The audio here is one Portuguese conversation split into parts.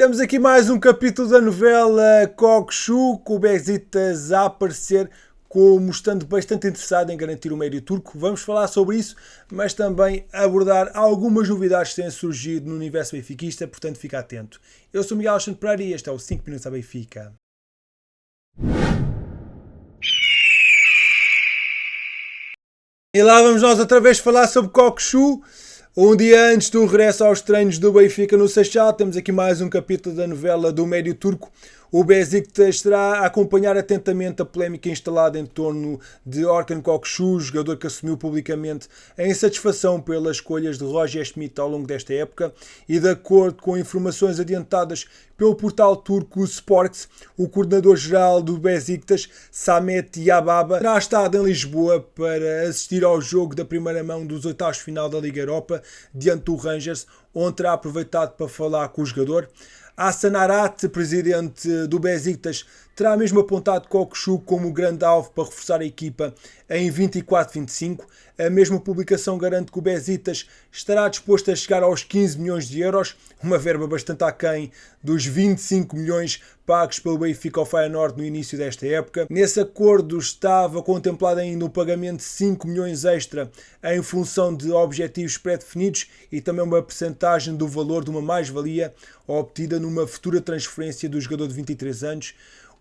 temos aqui mais um capítulo da novela Kokushu, com o Beşiktaş a aparecer como estando bastante interessado em garantir o médio turco. Vamos falar sobre isso, mas também abordar algumas novidades que têm surgido no universo benfiquista, portanto fica atento. Eu sou Miguel Alexandre Pereira e este é o 5 Minutos à Benfica. E lá vamos nós outra vez falar sobre Kokushu. Um dia antes do regresso aos treinos do Benfica no Seixal, temos aqui mais um capítulo da novela do médio turco. O Beşiktaş estará a acompanhar atentamente a polémica instalada em torno de Orkun Kokushu, jogador que assumiu publicamente a insatisfação pelas escolhas de Roger Schmidt ao longo desta época, e de acordo com informações adiantadas pelo portal turco Sports, o coordenador-geral do Beşiktaş, Samet Yababa, terá estado em Lisboa para assistir ao jogo da primeira mão dos oitavos de final da Liga Europa diante do Rangers, onde terá aproveitado para falar com o jogador. Hasan Arat, presidente do Beşiktaş, terá mesmo apontado Kokushu como grande alvo para reforçar a equipa em 24-25. A mesma publicação garante que o Beşiktaş estará disposto a chegar aos 15 milhões de euros, uma verba bastante aquém dos 25 milhões pagos pelo Benfica ao Feyenoord no início desta época. Nesse acordo estava contemplado ainda um pagamento de 5 milhões extra em função de objetivos pré-definidos e também uma percentagem do valor de uma mais-valia obtida numa futura transferência do jogador de 23 anos.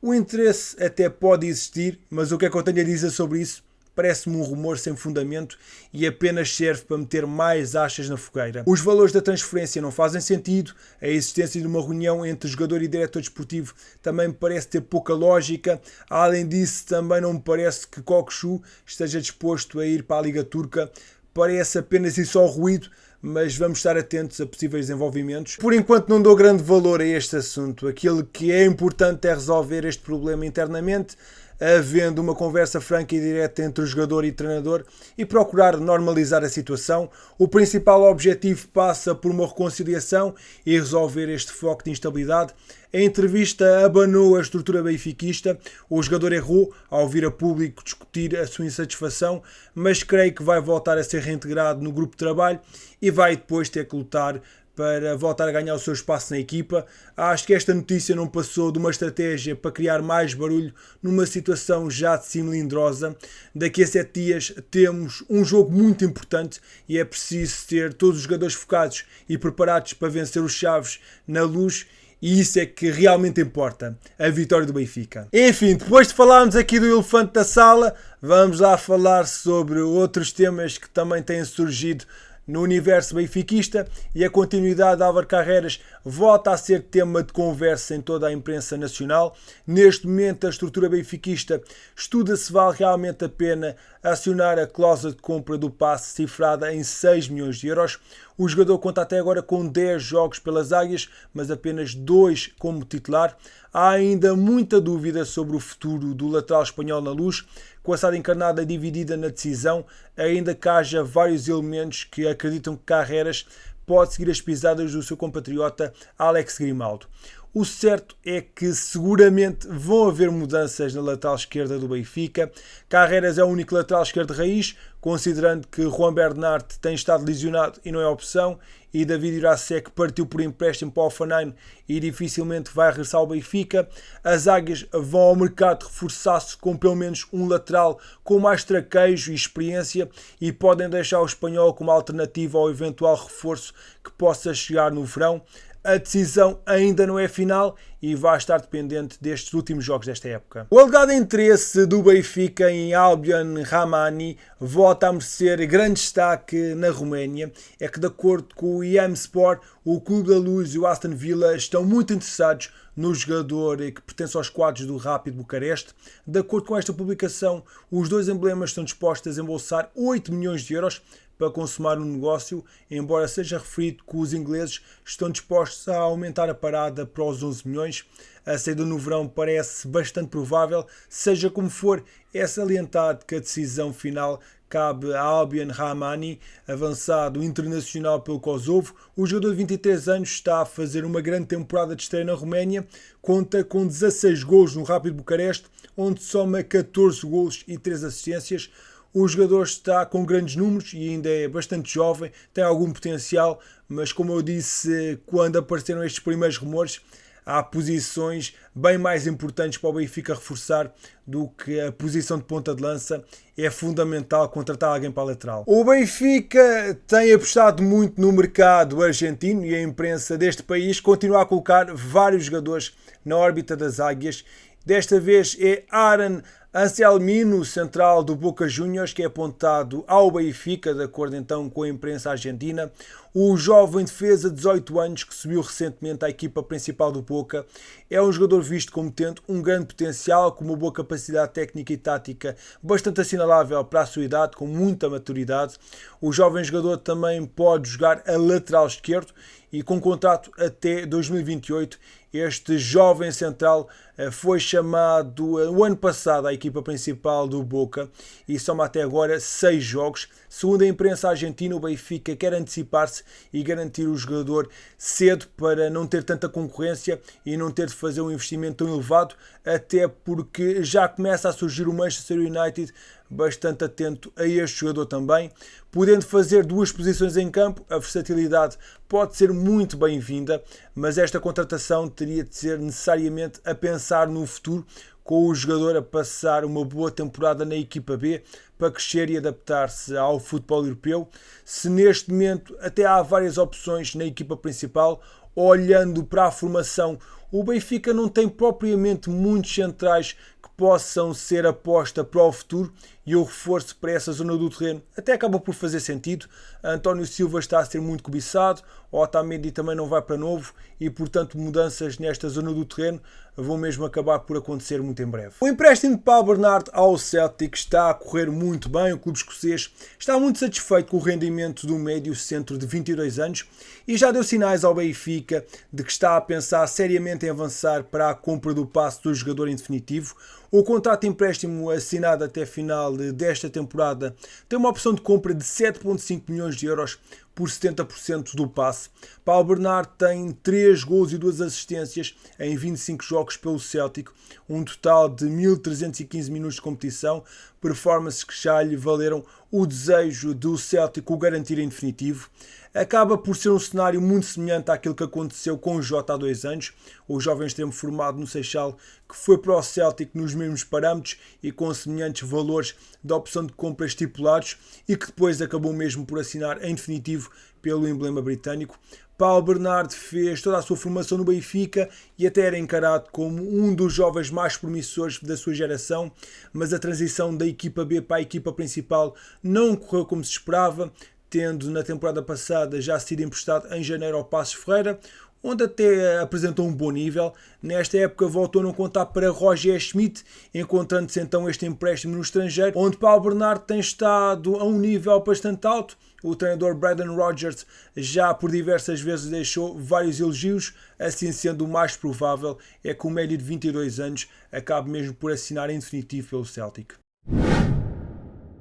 O interesse até pode existir, mas o que é que eu tenho a dizer sobre isso? Parece-me um rumor sem fundamento e apenas serve para meter mais achas na fogueira. Os valores da transferência não fazem sentido, a existência de uma reunião entre jogador e diretor desportivo também me parece ter pouca lógica. Além disso, também não me parece que Kokushu esteja disposto a ir para a Liga Turca. Parece apenas ir só ruído, mas vamos estar atentos a possíveis desenvolvimentos. Por enquanto não dou grande valor a este assunto. Aquilo que é importante é resolver este problema internamente, havendo uma conversa franca e direta entre o jogador e o treinador e procurar normalizar a situação. O principal objetivo passa por uma reconciliação e resolver este foco de instabilidade. A entrevista abanou a estrutura benfiquista. O jogador errou ao vir a público discutir a sua insatisfação, mas creio que vai voltar a ser reintegrado no grupo de trabalho e vai depois ter que lutar para voltar a ganhar o seu espaço na equipa. Acho que esta notícia não passou de uma estratégia para criar mais barulho numa situação já de si melindrosa. Daqui a 7 dias temos um jogo muito importante e é preciso ter todos os jogadores focados e preparados para vencer os Chaves na Luz. E isso é que realmente importa, a vitória do Benfica. Enfim, depois de falarmos aqui do elefante da sala, vamos lá falar sobre outros temas que também têm surgido no universo benfiquista, e a continuidade de Álvaro Carreras volta a ser tema de conversa em toda a imprensa nacional. Neste momento a estrutura benfiquista estuda se vale realmente a pena acionar a cláusula de compra do passe cifrada em 6 milhões de euros. O jogador conta até agora com 10 jogos pelas Águias, mas apenas 2 como titular. Há ainda muita dúvida sobre o futuro do lateral espanhol na Luz, com a SAD encarnada dividida na decisão, ainda que haja vários elementos que acreditam que Carreras pode seguir as pisadas do seu compatriota Alex Grimaldo. O certo é que seguramente vão haver mudanças na lateral esquerda do Benfica. Carreras é o único lateral esquerdo de raiz, considerando que Juan Bernat tem estado lesionado e não é opção, e David Jurasek partiu por empréstimo para o Hoffenheim e dificilmente vai regressar ao Benfica. As Águias vão ao mercado reforçar-se com pelo menos um lateral com mais traquejo e experiência e podem deixar o espanhol como alternativa ao eventual reforço que possa chegar no verão. A decisão ainda não é final e vai estar dependente destes últimos jogos desta época. O alegado interesse do Benfica em Albion Rahmani volta a merecer grande destaque na Roménia. É que, de acordo com o IM-Sport, o Clube da Luz e o Aston Villa estão muito interessados no jogador que pertence aos quadros do Rapid Bucareste. De acordo com esta publicação, os dois emblemas estão dispostos a desembolsar 8 milhões de euros para consumar um negócio, embora seja referido que os ingleses estão dispostos a aumentar a parada para os 11 milhões. A saída no verão parece bastante provável. Seja como for, é salientado que a decisão final cabe a Albion Rahmani, avançado internacional pelo Kosovo. O jogador de 23 anos está a fazer uma grande temporada de estreia na Roménia, conta com 16 golos no Rapid Bucareste, onde soma 14 golos e 3 assistências. O jogador está com grandes números e ainda é bastante jovem, tem algum potencial, mas como eu disse quando apareceram estes primeiros rumores, há posições bem mais importantes para o Benfica reforçar do que a posição de ponta de lança. É fundamental contratar alguém para a lateral. O Benfica tem apostado muito no mercado argentino e a imprensa deste país continua a colocar vários jogadores na órbita das águias. Desta vez é Aaron Anselmino, central do Boca Juniors, que é apontado ao Benfica, de acordo então com a imprensa argentina. O jovem defesa de 18 anos, que subiu recentemente à equipa principal do Boca, é um jogador visto como tendo um grande potencial, com uma boa capacidade técnica e tática bastante assinalável para a sua idade, com muita maturidade. O jovem jogador também pode jogar a lateral esquerdo e com contrato até 2028. Este jovem central foi chamado o ano passado à equipa principal do Boca e soma até agora 6 jogos. Segundo a imprensa argentina, o Benfica quer antecipar-se e garantir o jogador cedo para não ter tanta concorrência e não ter de fazer um investimento tão elevado, até porque já começa a surgir o Manchester United bastante atento a este jogador também. Podendo fazer duas posições em campo, a versatilidade pode ser muito bem-vinda, mas esta contratação teria de ser necessariamente a pensar no futuro, com o jogador a passar uma boa temporada na equipa B para crescer e adaptar-se ao futebol europeu. Se neste momento até há várias opções na equipa principal, olhando para a formação, o Benfica não tem propriamente muitos centrais que possam ser aposta para o futuro e o reforço para essa zona do terreno até acaba por fazer sentido. António Silva está a ser muito cobiçado, Otamendi também não vai para novo e, portanto, mudanças nesta zona do terreno vão mesmo acabar por acontecer muito em breve. O empréstimo de Paulo Bernardo ao Celtic está a correr muito bem. O clube escocês está muito satisfeito com o rendimento do médio centro de 22 anos e já deu sinais ao Benfica de que está a pensar seriamente em avançar para a compra do passe do jogador em definitivo. O contrato de empréstimo assinado até final desta temporada tem uma opção de compra de 7,5 milhões de euros por 70% do passe. Paulo Bernardo tem 3 gols e 2 assistências em 25 jogos pelo Celtic, um total de 1.315 minutos de competição, performances que já lhe valeram o desejo do Celtic o garantir em definitivo. Acaba por ser um cenário muito semelhante àquilo que aconteceu com o Jota há 2 anos, o jovem extremo formado no Seixal, que foi para o Celtic nos mesmos parâmetros e com semelhantes valores da opção de compra estipulados e que depois acabou mesmo por assinar em definitivo pelo emblema britânico. Paulo Bernardo fez toda a sua formação no Benfica e até era encarado como um dos jovens mais promissores da sua geração, mas a transição da equipa B para a equipa principal não correu como se esperava, tendo na temporada passada já sido emprestado em janeiro ao Passos Ferreira, onde até apresentou um bom nível. Nesta época voltou a não contar para Roger Schmidt, encontrando-se então este empréstimo no estrangeiro, onde Paulo Bernardo tem estado a um nível bastante alto. O treinador Brendan Rodgers já por diversas vezes deixou vários elogios, assim sendo o mais provável é que o médio de 22 anos acabe mesmo por assinar em definitivo pelo Celtic.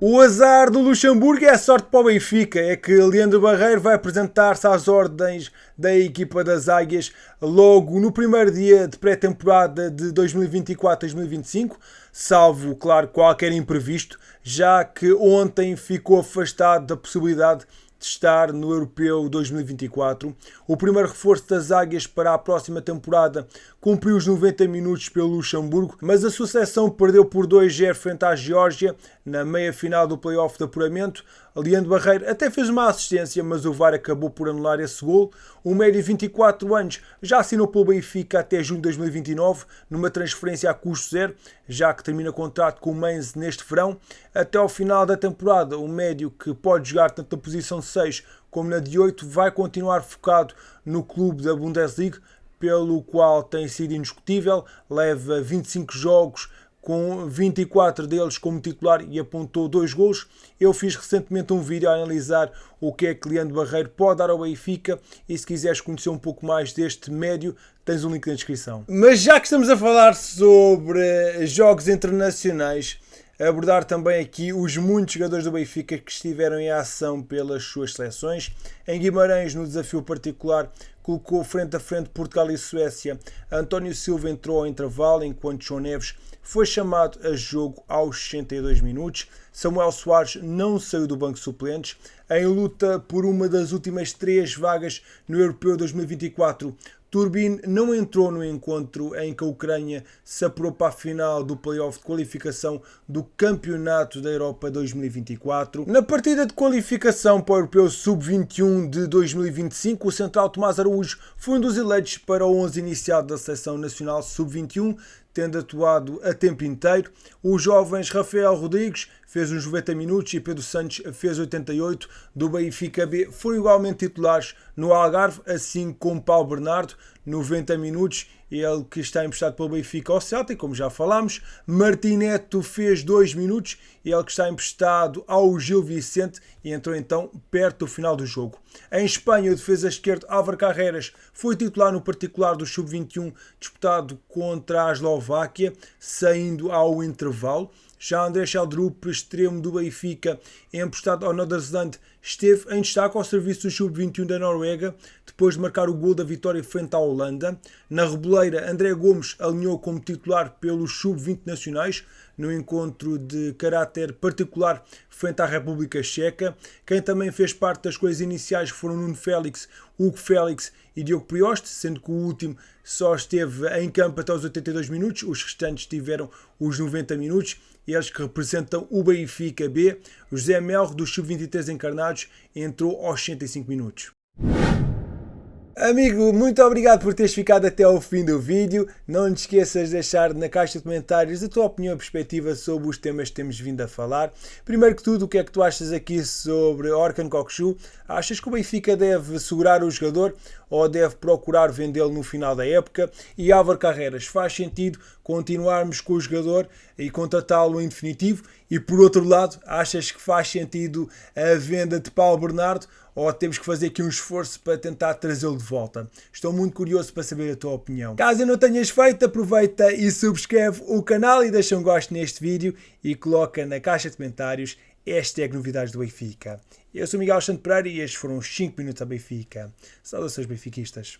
O azar do Luxemburgo é a sorte para o Benfica, é que Leandro Barreiro vai apresentar-se às ordens da equipa das Águias logo no primeiro dia de pré-temporada de 2024-2025, salvo, claro, qualquer imprevisto, já que ontem ficou afastado da possibilidade de estar no Europeu 2024. O primeiro reforço das Águias para a próxima temporada cumpriu os 90 minutos pelo Luxemburgo, mas a sua seleção perdeu por 2-0 frente à Geórgia na meia-final do play-off de apuramento. Leandro Barreiro até fez uma assistência, mas o VAR acabou por anular esse gol. O médio de 24 anos já assinou pelo Benfica até junho de 2029, numa transferência a custo zero, já que termina contrato com o Mainz neste verão. Até ao final da temporada, o médio, que pode jogar tanto na posição 6 como na de 8, vai continuar focado no clube da Bundesliga, pelo qual tem sido indiscutível. Leva 25 jogos, com 24 deles como titular e apontou 2 golos. Eu fiz recentemente um vídeo a analisar o que é que Leandro Barreiro pode dar ao Benfica e se quiseres conhecer um pouco mais deste médio, tens um link na descrição. Mas já que estamos a falar sobre jogos internacionais, abordar também aqui os muitos jogadores do Benfica que estiveram em ação pelas suas seleções. Em Guimarães, no desafio particular, colocou frente a frente Portugal e Suécia. António Silva entrou ao intervalo, enquanto João Neves foi chamado a jogo aos 62 minutos. Samuel Soares não saiu do banco de suplentes. Em luta por uma das últimas 3 vagas no Europeu 2024, Turbin não entrou no encontro em que a Ucrânia se apurou para a final do play-off de qualificação do Campeonato da Europa 2024. Na partida de qualificação para o Europeu Sub-21 de 2025, o central Tomás Araújo foi um dos eleitos para o 11 inicial da Seleção Nacional Sub-21, tendo atuado a tempo inteiro. Os jovens Rafael Rodrigues fez uns 90 minutos e Pedro Santos fez 88 do Benfica B. Foram igualmente titulares no Algarve, assim como Paulo Bernardo, 90 minutos, ele que está emprestado pelo Benfica ao Celtic, como já falámos. Martim Neto fez 2 minutos, ele que está emprestado ao Gil Vicente e entrou então perto do final do jogo. Em Espanha, o defesa esquerdo Álvaro Carreras foi titular no particular do Sub-21 disputado contra a Eslováquia, saindo ao intervalo. Já André Sheldrup, extremo do Benfica, emprestado ao Nordsjælland, esteve em destaque ao serviço do Sub-21 da Noruega, depois de marcar o gol da vitória frente à Holanda. Na Reboleira, André Gomes alinhou como titular pelos Sub-20 nacionais, no encontro de caráter particular frente à República Checa. Quem também fez parte das escolhas iniciais foram Nuno Félix, Hugo Félix e Diogo Prioste, sendo que o último só esteve em campo até os 82 minutos, os restantes tiveram os 90 minutos. Eles que representam o Benfica B. O José Melro, dos Sub-23 encarnados, entrou aos 65 minutos. Amigo, muito obrigado por teres ficado até ao fim do vídeo. Não te esqueças de deixar na caixa de comentários a tua opinião e perspectiva sobre os temas que temos vindo a falar. Primeiro que tudo, o que é que tu achas aqui sobre Orkun Kökçü? Achas que o Benfica deve segurar o jogador ou deve procurar vendê-lo no final da época? E Álvaro Carreras, faz sentido continuarmos com o jogador e contratá-lo em definitivo? E por outro lado, achas que faz sentido a venda de Paulo Bernardo ou temos que fazer aqui um esforço para tentar trazê-lo de volta? Estou muito curioso para saber a tua opinião. Caso não tenhas feito, aproveita e subscreve o canal e deixa um gosto neste vídeo e coloca na caixa de comentários #novidades do Benfica. Eu sou Miguel Alexandre Pereira e estes foram os 5 minutos a Benfica. Saudações benfiquistas.